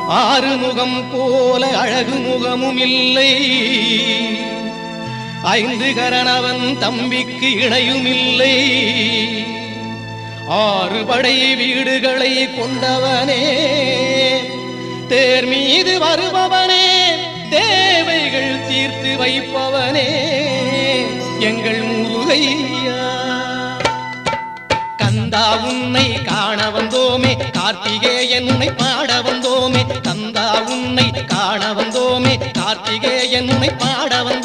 ஆறுமுகம் போல அழகு முகமும் இல்லை, ஐந்து கரணவன் தம்பிக்கு இணையும் இல்லை. ஆறு படை வீடுகளை கொண்டவனே, தேர் மீது வருபவனே, தேவைகள் தீர்த்து வைப்பவனே எங்கள் முருகையா. கந்தா உன்னை காண வந்தோமே, கார்த்திகேயன் உன்னை பாட வந்தோமே. கந்தா உன்னை காண வந்தோமே, கார்த்திகேயன் உன்னை பாட வந்தோமே.